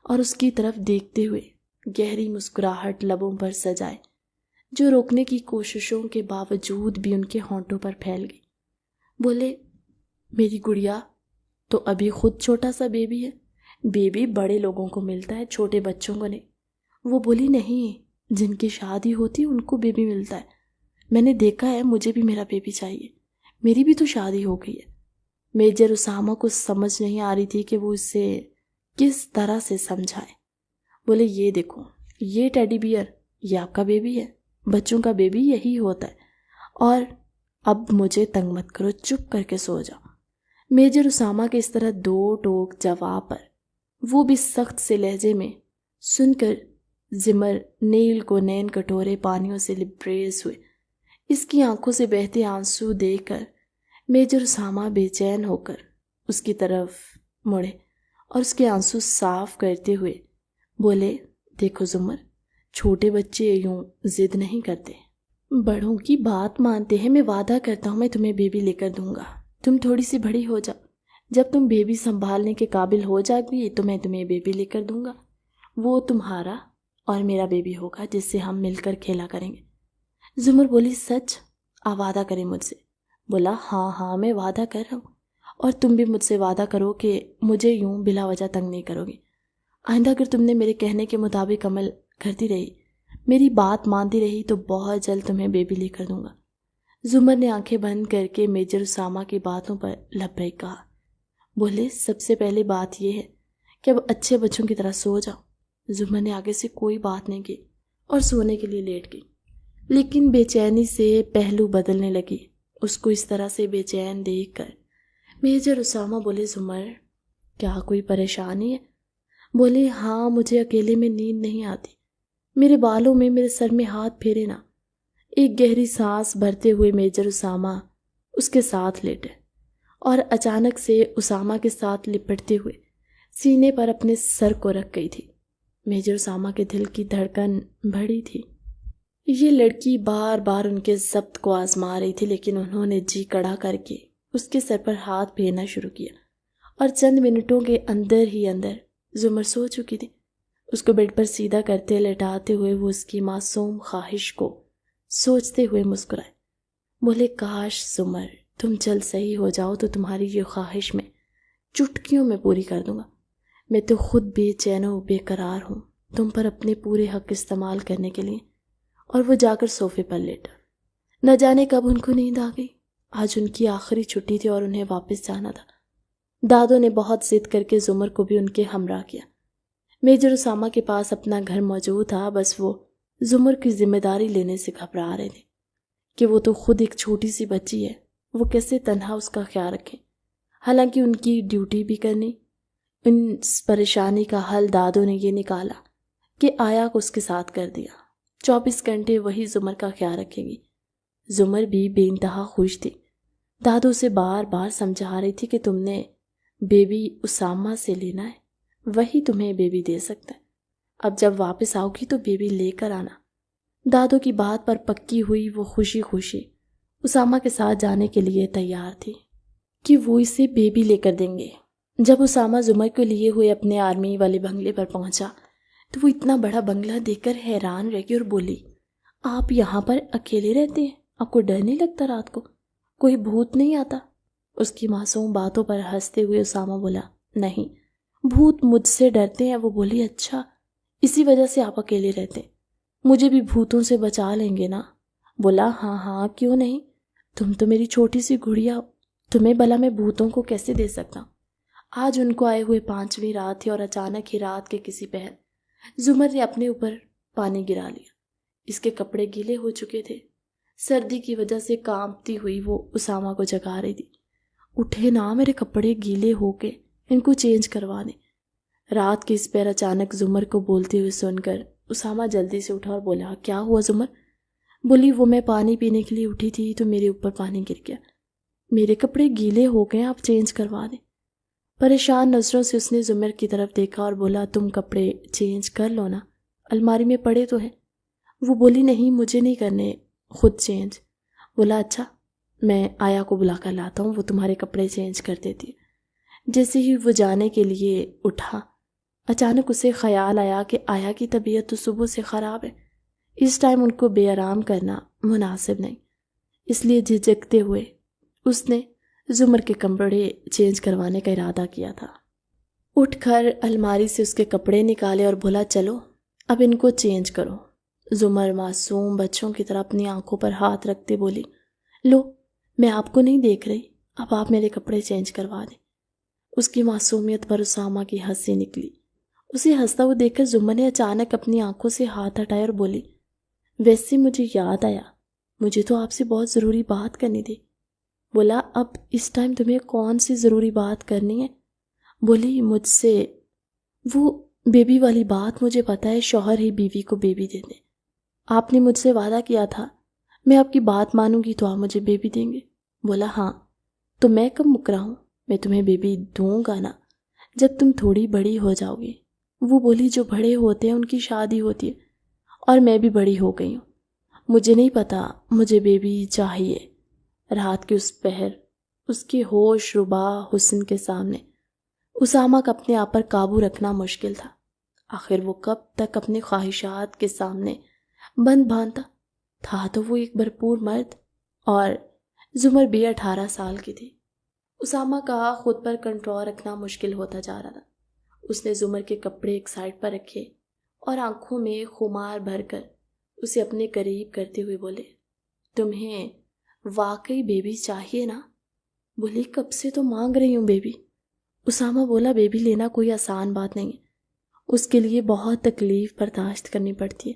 [SPEAKER 1] اور اس کی طرف دیکھتے ہوئے گہری مسکراہٹ لبوں پر سجائے، جو روکنے کی کوششوں کے باوجود بھی ان کے ہونٹوں پر پھیل گئی۔ بولے، میری گڑیا تو ابھی خود چھوٹا سا بیبی ہے، بیبی بڑے لوگوں کو ملتا ہے، چھوٹے بچوں کو نہیں۔ وہ بولی، نہیں، جن کی شادی ہوتی ان کو بیبی ملتا ہے، میں نے دیکھا ہے، مجھے بھی میرا بیبی چاہیے، میری بھی تو شادی ہو گئی ہے۔ میجر اسامہ کو سمجھ نہیں آ رہی تھی کہ وہ اسے کس طرح سے سمجھائے۔ بولے، یہ دیکھو، یہ ٹیڈی بیئر، یہ آپ کا بیبی ہے، بچوں کا بیبی یہی ہوتا ہے، اور اب مجھے تنگ مت کرو، چپ کر کے سو جاؤ۔ میجر اسامہ کے اس طرح دو ٹوک جواب پر وہ بھی سخت سے لہجے میں سن کر زمر نیل کو نین کٹورے پانیوں سے لبریز ہوئے۔ اس کی آنکھوں سے بہتے آنسو دیکھ کر میجر اسامہ بے چین ہو کر اس کی طرف مڑے اور اس کے آنسو صاف کرتے ہوئے بولے، دیکھو زمر، چھوٹے بچے یوں ضد نہیں کرتے، بڑوں کی بات مانتے ہیں۔ میں وعدہ کرتا ہوں میں تمہیں بیبی لے کر دوں گا، تم تھوڑی سی بڑی ہو جاؤ، جب تم بیبی سنبھالنے کے قابل ہو جائے گی تو میں تمہیں بیبی لے کر دوں گا، وہ تمہارا اور میرا بیبی ہوگا جس سے ہم مل کر کھیلا کریں گے۔ زمر بولی، سچ؟ آپ وعدہ کریں مجھ سے؟ بولا، ہاں ہاں، میں وعدہ کر رہا ہوں، اور تم بھی مجھ سے وعدہ کرو کہ مجھے یوں بلا وجہ تنگ نہیں کرو گی۔ آئندہ اگر تم نے میرے کہنے کے مطابق عمل کرتی رہی، میری بات مانتی رہی، تو بہت جلد تمہیں بیبی لے کر دوں گا۔ زمر نے آنکھیں بند کر کے میجر اسامہ کی باتوں پر لبیک کہا۔ بولے، سب سے پہلی بات یہ ہے کہ اب اچھے بچوں کی طرح سو جاؤ۔ زمر نے آگے سے کوئی بات نہیں کی اور سونے کے لیے لیٹ گئی، لیکن بے چینی سے پہلو بدلنے لگی۔ اس کو اس طرح سے بے چین دیکھ کر میجر اسامہ بولے، زمر، کیا کوئی پریشانی ہے؟ بولے، ہاں، مجھے اکیلے میں نیند نہیں آتی، میرے بالوں میں، میرے سر میں ہاتھ پھیرے نا۔ ایک گہری سانس بھرتے ہوئے میجر اسامہ اس کے ساتھ لیٹے اور اچانک سے اسامہ کے ساتھ لپٹتے ہوئے سینے پر اپنے سر کو رکھ گئی تھی۔ میجر اسامہ کے دل کی دھڑکن بڑھی تھی۔ یہ لڑکی بار بار ان کے ضبط کو آزما رہی تھی، لیکن انہوں نے جی کڑا کر کے اس کے سر پر ہاتھ پھیرنا شروع کیا اور چند منٹوں کے اندر ہی اندر زمر سو چکی تھی۔ اس کو بیڈ پر سیدھا کرتے لٹاتے ہوئے وہ اس کی معصوم خواہش کو سوچتے ہوئے مسکرائے۔ بولے، کاش زمر، تم جلد صحیح ہو جاؤ تو تمہاری یہ خواہش میں چٹکیوں میں پوری کر دوں گا۔ میں تو خود بے چین و بے قرار ہوں تم پر اپنے پورے حق استعمال کرنے کے لیے، اور وہ جا کر صوفے پر لیٹا۔ نہ جانے کب ان کو نیند آ گئی۔ آج ان کی آخری چھٹی تھی اور انہیں واپس جانا تھا۔ دادو نے بہت ضد کر کے زمر کو بھی ان کے ہمراہ کیا۔ میجر اسامہ کے پاس اپنا گھر موجود تھا، بس وہ زمر کی ذمہ داری لینے سے گھبرا رہے تھے کہ وہ تو خود ایک چھوٹی سی بچی ہے، وہ کیسے تنہا اس کا خیال رکھیں۔ حالانکہ ان کی ڈیوٹی بھی کرنی۔ اس پریشانی کا حل دادو نے یہ نکالا کہ آیا کو اس کے ساتھ کر دیا۔ 24 گھنٹے وہی زمر کا خیال رکھے گی۔ زمر بھی بے انتہا خوش تھی۔ دادو سے بار بار سمجھا رہی تھی کہ تم نے بیبی اسامہ سے لینا ہے، وہی تمہیں بیبی دے سکتا ہے۔ اب جب واپس آؤ گی تو بیبی لے کر آنا۔ دادو کی بات پر پکی ہوئی وہ خوشی خوشی اسامہ کے ساتھ جانے کے لیے تیار تھی کہ وہ اسے بیبی لے کر دیں گے۔ جب اسامہ زمر کو لیے ہوئے اپنے آرمی والے بنگلے پر پہنچا تو وہ اتنا بڑا بنگلہ دیکھ کر حیران رہ گئی اور بولی، آپ یہاں پر اکیلے رہتے ہیں؟ آپ کو ڈر نہیں لگتا رات کو؟ کوئی بھوت نہیں آتا؟ اس کی معصوم باتوں پر ہنستے ہوئے اسامہ بولا، نہیں، بھوت مجھ سے ڈرتے ہیں۔ وہ بولی، اچھا، اسی وجہ سے آپ اکیلے رہتے، مجھے بھی بھوتوں سے بچا لیں گے نا؟ بولا، ہاں ہاں، کیوں نہیں، تم تو میری چھوٹی سی گڑیا ہو، تمہیں بھلا میں بھوتوں کو کیسے دے سکتا ہوں۔ آج ان کو آئے ہوئے 5ویں رات تھی اور اچانک ہی رات کے کسی پہر زمر نے اپنے اوپر پانی گرا لیا۔ اس کے کپڑے گیلے ہو چکے تھے۔ سردی کی وجہ سے کانپتی ہوئی وہ اسامہ کو جگا رہی تھی، اٹھے نا، میرے کپڑے گیلے ہو کے، ان کو چینج کروا دیں۔ رات کے اس پیر اچانک زمر کو بولتے ہوئے سن کر اسامہ جلدی سے اٹھا اور بولا، کیا ہوا زمر؟ بولی، وہ میں پانی پینے کے لیے اٹھی تھی تو میرے اوپر پانی گر گیا، میرے کپڑے گیلے ہو گئے، آپ چینج کروا دیں۔ پریشان نظروں سے اس نے زمر کی طرف دیکھا اور بولا، تم کپڑے چینج کر لو نا، الماری میں پڑے تو ہیں۔ وہ بولی، نہیں، مجھے نہیں کرنے خود چینج۔ بولا، اچھا، میں آیا کو بلا کر لاتا ہوں، وہ تمہارے کپڑے چینج کر دیتی ہے۔ جیسے ہی وہ جانے کے لیے اٹھا، اچانک اسے خیال آیا کہ آیا کی طبیعت تو صبح سے خراب ہے، اس ٹائم ان کو بے آرام کرنا مناسب نہیں، اس لیے جھجکتے ہوئے اس نے زمر کے کپڑے چینج کروانے کا ارادہ کیا تھا۔ اٹھ کر الماری سے اس کے کپڑے نکالے اور بولا، چلو اب ان کو چینج کرو۔ زمر معصوم بچوں کی طرح اپنی آنکھوں پر ہاتھ رکھتے بولی، لو، میں آپ کو نہیں دیکھ رہی، اب آپ میرے کپڑے چینج کروا دیں۔ اس کی معصومیت پر اسامہ کی ہنسی نکلی۔ اسے ہنستا ہوا دیکھ کر زمر نے اچانک اپنی آنکھوں سے ہاتھ ہٹائے اور بولی، ویسے مجھے یاد آیا، مجھے تو آپ سے بہت ضروری بات کرنی تھی۔ بولا، اب اس ٹائم تمہیں کون سی ضروری بات کرنی ہے؟ بولی، مجھ سے وہ بیبی والی بات، مجھے پتا ہے شوہر ہی بیوی کو بیبی دے دے، آپ نے مجھ سے وعدہ کیا تھا میں آپ کی بات مانوں گی تو آپ مجھے بیبی دیں گے۔ بولا، ہاں، تو میں کب مکرا ہوں، میں تمہیں بیبی دوں گا نا جب تم تھوڑی بڑی ہو جاؤ گی۔ وہ بولی، جو بڑے ہوتے ہیں ان کی شادی ہوتی ہے اور میں بھی بڑی ہو گئی ہوں، مجھے نہیں پتا، مجھے بیبی چاہیے۔ رات کے اس پہر اس کے ہوش ربا حسن کے سامنے اسامہ کا اپنے آپ پر قابو رکھنا مشکل تھا۔ آخر وہ کب تک اپنی خواہشات کے سامنے بند باندھتا تھا؟ تو وہ ایک بھرپور مرد اور زمر بھی 18 سال کی تھی۔ اسامہ کا خود پر کنٹرول رکھنا مشکل ہوتا جا رہا تھا۔ اس نے زمر کے کپڑے ایک سائڈ پر رکھے اور آنکھوں میں خمار بھر کر اسے اپنے قریب کرتے ہوئے بولے، تمہیں واقعی بیبی چاہیے نا؟ بولی، کب سے تو مانگ رہی ہوں بیبی۔ اسامہ بولا، بیبی لینا کوئی آسان بات نہیں ہے، اس کے لیے بہت تکلیف برداشت کرنی پڑتی ہے،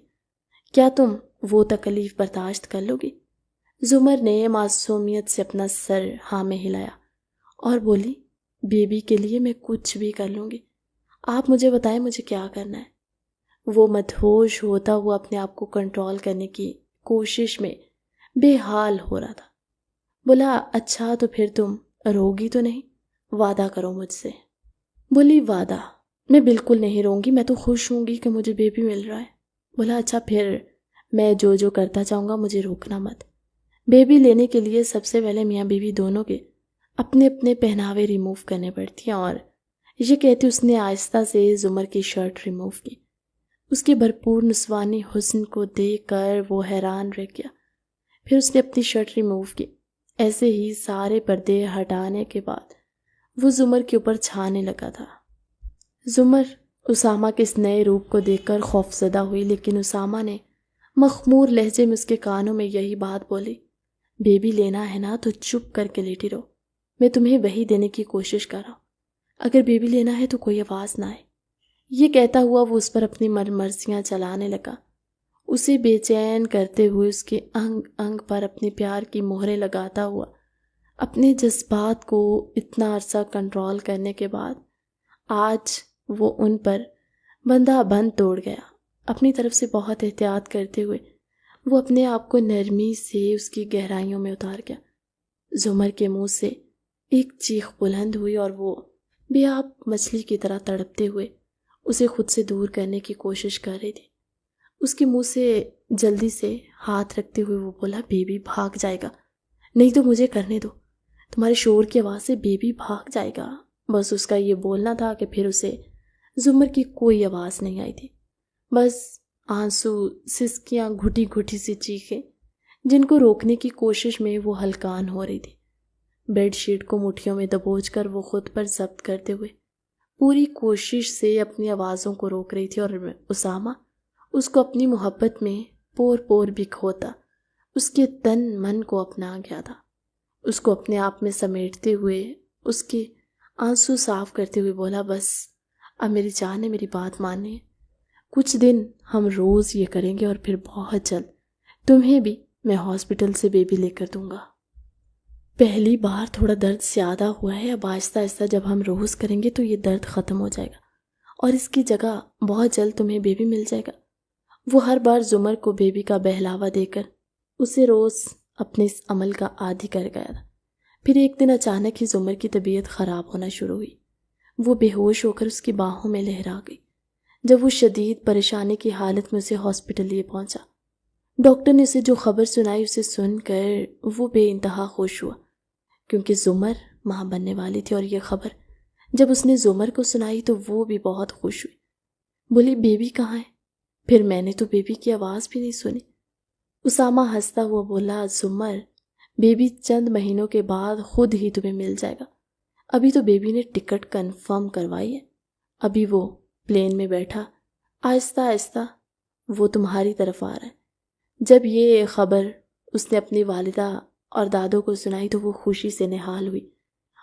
[SPEAKER 1] کیا تم وہ تکلیف برداشت کر لو گی؟ زمر نے معصومیت سے اپنا سر ہاں میں ہلایا اور بولی، بیبی کے لیے میں کچھ بھی کر لوں گی، آپ مجھے بتائیں مجھے کیا کرنا ہے۔ وہ مدہوش ہوتا ہوا اپنے آپ کو کنٹرول کرنے کی کوشش میں بے حال ہو رہا تھا۔ بولا، اچھا تو پھر تم روگی تو نہیں؟ وعدہ کرو مجھ سے۔ بولی، وعدہ؟ میں بالکل نہیں روں گی، میں تو خوش ہوں گی کہ مجھے بیبی مل رہا ہے۔ بولا، اچھا پھر میں جو کرتا چاہوں گا مجھے روکنا مت۔ بیبی لینے کے لیے سب سے پہلے میاں بیوی دونوں کے اپنے اپنے پہناوے ریموو کرنے پڑتی ہیں، اور یہ کہتی اس نے آہستہ سے زمر کی شرٹ ریموو کی۔ اس کے بھرپور نسوانی حسن کو دیکھ کر وہ حیران رہ گیا۔ پھر اس نے اپنی شرٹ ریموو کی۔ ایسے ہی سارے پردے ہٹانے کے بعد وہ زمر کے اوپر چھانے لگا تھا۔ زمر اسامہ کے اس نئے روپ کو دیکھ کر خوفزدہ ہوئی، لیکن اسامہ نے مخمور لہجے میں اس کے کانوں میں یہی بات بولی، بیبی لینا ہے نا تو چپ کر کے لیٹی رہو، میں تمہیں وہی دینے کی کوشش کر رہا ہوں، اگر بیبی لینا ہے تو کوئی آواز نہ آئے۔ یہ کہتا ہوا وہ اس پر اپنی مرضیاں چلانے لگا، اسے بے چین کرتے ہوئے اس کے انگ انگ پر اپنے پیار کی مہریں لگاتا ہوا۔ اپنے جذبات کو اتنا عرصہ کنٹرول کرنے کے بعد آج وہ ان پر بندہ بند توڑ گیا۔ اپنی طرف سے بہت احتیاط کرتے ہوئے وہ اپنے آپ کو نرمی سے اس کی گہرائیوں میں اتار گیا۔ زمر کے منہ سے ایک چیخ بلند ہوئی اور وہ بے آب مچھلی کی طرح تڑپتے ہوئے اسے خود سے دور کرنے کی کوشش کر رہی تھی۔ اس کے منہ سے جلدی سے ہاتھ رکھتے ہوئے وہ بولا، بیبی بھاگ جائے گا، نہیں تو مجھے کرنے دو، تمہارے شور کی آواز سے بیبی بھاگ جائے گا۔ بس اس کا یہ بولنا تھا کہ پھر اسے زمر کی کوئی آواز نہیں آئی تھی، بس آنسو، سسکیاں، گھٹی گھٹی سی چیخیں جن کو روکنے کی کوشش میں وہ ہلکان ہو رہی تھی۔ بیڈ شیٹ کو مٹھیوں میں دبوچ کر وہ خود پر ضبط کرتے ہوئے پوری کوشش سے اپنی آوازوں کو روک رہی تھی، اور اسامہ اس کو اپنی محبت میں پور پور بھی کھوتا اس کے تن من کو اپنا گیا تھا۔ اس کو اپنے آپ میں سمیٹتے ہوئے اس کے آنسو صاف کرتے ہوئے بولا، بس اب میری جان نے میری بات ماننی ہے، کچھ دن ہم روز یہ کریں گے اور پھر بہت جلد تمہیں بھی میں ہاسپٹل سے بیبی لے کر دوں گا۔ پہلی بار تھوڑا درد زیادہ ہوا ہے، اب آہستہ آہستہ جب ہم روز کریں گے تو یہ درد ختم ہو جائے گا اور اس کی جگہ بہت جلد تمہیں بیبی مل جائے گا۔ وہ ہر بار زمر کو بیبی کا بہلاوا دے کر اسے روز اپنے اس عمل کا عادی کر گیا تھا۔ پھر ایک دن اچانک ہی زمر کی طبیعت خراب ہونا شروع ہوئی، وہ بے ہوش ہو کر اس کی باہوں میں لہرا گئی۔ جب وہ شدید پریشانی کی حالت میں اسے ہاسپٹل لیے پہنچا، ڈاکٹر نے اسے جو خبر سنائی اسے سن کر وہ بے انتہا خوش ہوا، کیونکہ زمر ماں بننے والی تھی، اور یہ خبر جب اس نے زمر کو سنائی تو وہ بھی بہت خوش ہوئی۔ بولی، بیبی کہاں ہے؟ پھر میں نے تو بیبی کی آواز بھی نہیں سنی۔ اسامہ ہنستا ہوا بولا، زمر، بیبی چند مہینوں کے بعد خود ہی تمہیں مل جائے گا، ابھی تو بیبی نے ٹکٹ کنفرم کروائی ہے، ابھی وہ پلین میں بیٹھا آہستہ آہستہ وہ تمہاری طرف آ رہا ہے۔ جب یہ خبر اس نے اپنی والدہ اور دادوں کو سنائی تو وہ خوشی سے نہال ہوئی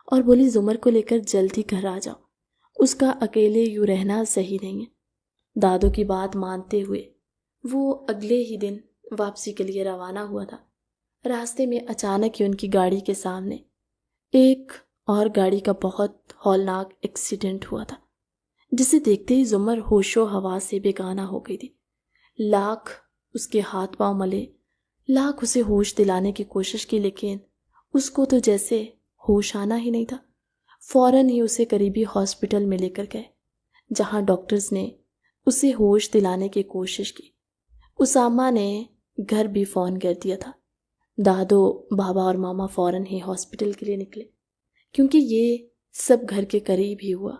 [SPEAKER 1] اور بولی، زمر کو لے کر جلدی گھر آ جاؤ، اس کا اکیلے یوں رہنا صحیح نہیں ہے۔ دادوں کی بات مانتے ہوئے وہ اگلے ہی دن واپسی کے لیے روانہ ہوا تھا۔ راستے میں اچانک ہی ان کی گاڑی کے سامنے ایک اور گاڑی کا بہت ہولناک ایکسیڈنٹ ہوا تھا، جسے دیکھتے ہی زمر ہوش و حواس سے بیگانہ ہو گئی تھی۔ لاکھ اس کے ہاتھ پاؤں ملے، لاکھ اسے ہوش دلانے کی کوشش کی، لیکن اس کو تو جیسے ہوش آنا ہی نہیں تھا۔ فوراً ہی اسے قریبی ہاسپٹل میں لے کر گئے، جہاں ڈاکٹرز نے اسے ہوش دلانے کی کوشش کی۔ اسامہ نے گھر بھی فون کر دیا تھا۔ دادو، بابا اور ماما فوراً ہی ہاسپٹل کے لیے نکلے، کیونکہ یہ سب گھر کے قریب ہی ہوا۔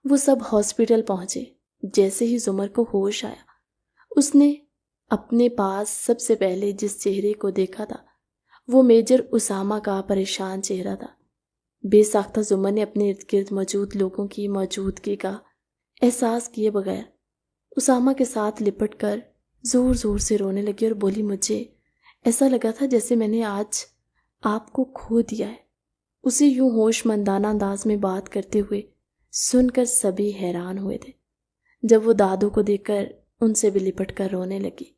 [SPEAKER 1] وہ سب ہاسپٹل پہنچے۔ جیسے ہی زمر کو ہوش آیا، اس نے اپنے پاس سب سے پہلے جس چہرے کو دیکھا تھا وہ میجر اسامہ کا پریشان چہرہ تھا۔ بے ساختہ زمر نے اپنے ارد گرد موجود لوگوں کی موجودگی کا احساس کیے بغیر اسامہ کے ساتھ لپٹ کر زور زور سے رونے لگی اور بولی، مجھے ایسا لگا تھا جیسے میں نے آج آپ کو کھو دیا ہے۔ اسے یوں ہوش مندانہ انداز میں بات کرتے ہوئے سن کر سبھی حیران ہوئے تھے۔ جب وہ دادو کو دیکھ کر ان سے بھی لپٹ کر رونے لگی،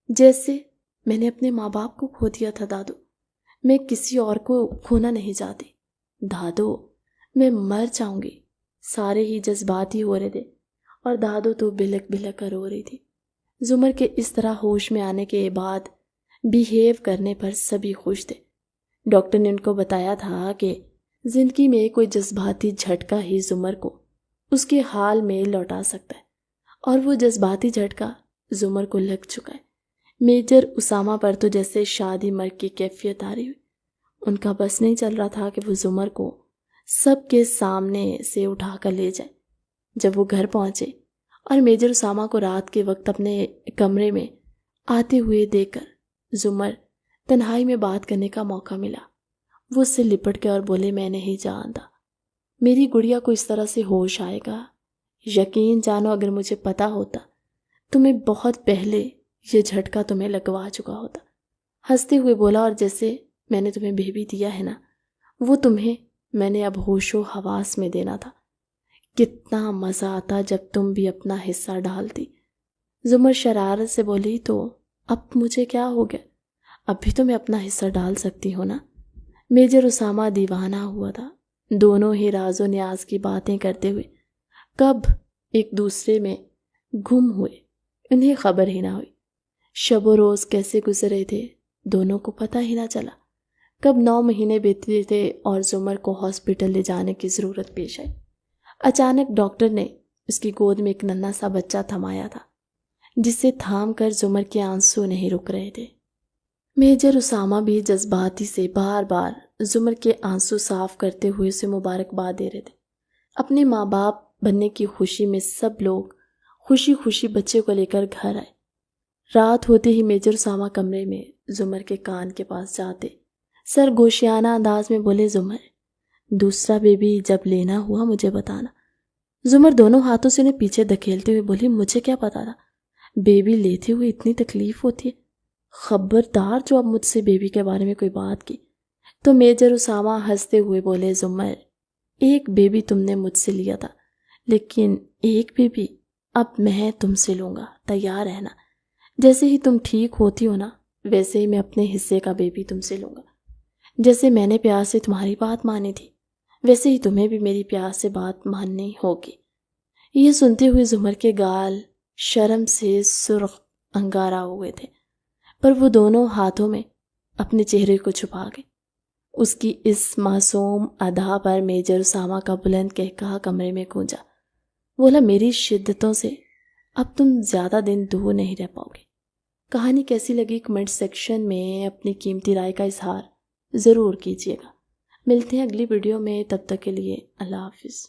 [SPEAKER 1] جیسے میں نے اپنے ماں باپ کو کھو دیا تھا دادو، میں کسی اور کو کھونا نہیں چاہتی، دادو میں مر جاؤں گی۔ سارے ہی جذباتی ہو رہے تھے اور دادو تو بلک بلک کر رو رہی تھی۔ زمر کے اس طرح ہوش میں آنے کے بعد بیہیو کرنے پر سبھی خوش تھے۔ ڈاکٹر نے ان کو بتایا تھا کہ زندگی میں کوئی جذباتی جھٹکا ہی زمر کو اس کے حال میں لوٹا سکتا ہے، اور وہ جذباتی جھٹکا زمر کو لگ چکا ہے۔ میجر اسامہ پر تو جیسے شادی مرگ کی کیفیت آ رہی ہوئی۔ ان کا بس نہیں چل رہا تھا کہ وہ زمر کو سب کے سامنے سے اٹھا کر لے جائے۔ جب وہ گھر پہنچے اور میجر اسامہ کو رات کے وقت اپنے کمرے میں آتے ہوئے دیکھ کر زمر تنہائی میں بات کرنے کا موقع ملا، وہ اس سے لپٹ کے اور بولے، میں نہیں جانتا میری گڑیا کو اس طرح سے ہوش آئے گا۔ یقین جانو اگر مجھے پتا ہوتا تو میں بہت پہلے یہ جھٹکا تمہیں لگوا چکا ہوتا۔ ہنستے ہوئے بولا، اور جیسے میں نے تمہیں بیبی دیا ہے نا، وہ تمہیں میں نے اب ہوش و حواس میں دینا تھا۔ کتنا مزہ آتا جب تم بھی اپنا حصہ ڈالتی۔ زمر شرارت سے بولی، تو اب مجھے کیا ہو گیا؟ اب بھی تو میں اپنا حصہ ڈال سکتی ہوں نا۔ میجر اسامہ دیوانہ ہوا تھا۔ دونوں ہی راز و نیاز کی باتیں کرتے ہوئے کب ایک دوسرے میں گم ہوئے، انہیں خبر ہی نہ ہوئی۔ شب و روز کیسے گزرے تھے دونوں کو پتہ ہی نہ چلا۔ کب 9 مہینے بیتے تھے اور زمر کو ہاسپٹل لے جانے کی ضرورت پیش آئی۔ اچانک ڈاکٹر نے اس کی گود میں ایک ننھا سا بچہ تھمایا تھا، جسے تھام کر زمر کے آنسو نہیں رک رہے تھے۔ میجر اسامہ بھی جذباتی سے بار بار زمر کے آنسو صاف کرتے ہوئے اسے مبارکباد دے رہے تھے۔ اپنے ماں باپ بننے کی خوشی میں سب لوگ خوشی خوشی بچے کو لے کر گھر آئے۔ رات ہوتے ہی میجر اسامہ کمرے میں زمر کے کان کے پاس جاتے سرگوشیانہ انداز میں بولے، زمر، دوسرا بیبی جب لینا ہوا مجھے بتانا۔ زمر دونوں ہاتھوں سے انہیں پیچھے دھکیلتے ہوئے بولی، مجھے کیا پتا تھا بیبی لیتے ہوئے اتنی تکلیف ہوتی ہے، خبردار جو اب مجھ سے بیبی کے بارے میں کوئی بات کی۔ تو میجر اسامہ ہنستے ہوئے بولے، زمر، ایک بیبی تم نے مجھ سے لیا تھا، لیکن ایک بیبی اب میں تم سے لوں گا، تیار رہنا۔ جیسے ہی تم ٹھیک ہوتی ہو نا، ویسے ہی میں اپنے حصے کا بیبی تم سے لوں گا۔ جیسے میں نے پیار سے تمہاری بات مانی تھی، ویسے ہی تمہیں بھی میری پیار سے بات ماننی ہوگی۔ یہ سنتے ہوئے زمر کے گال شرم سے سرخ انگارہ ہوئے تھے، پر وہ دونوں ہاتھوں میں اپنے چہرے کو چھپا گئے۔ اس کی اس معصوم ادا پر میجر اسامہ کا بلند قہقہہ کمرے میں گونجا۔ بولا، میری شدتوں سے اب تم زیادہ دن دور نہیں رہ پاؤ گے۔ کہانی کیسی لگی کمنٹ سیکشن میں اپنی قیمتی رائے کا اظہار ضرور کیجیے گا۔ ملتے ہیں اگلی ویڈیو میں، تب تک کے لیے اللہ حافظ۔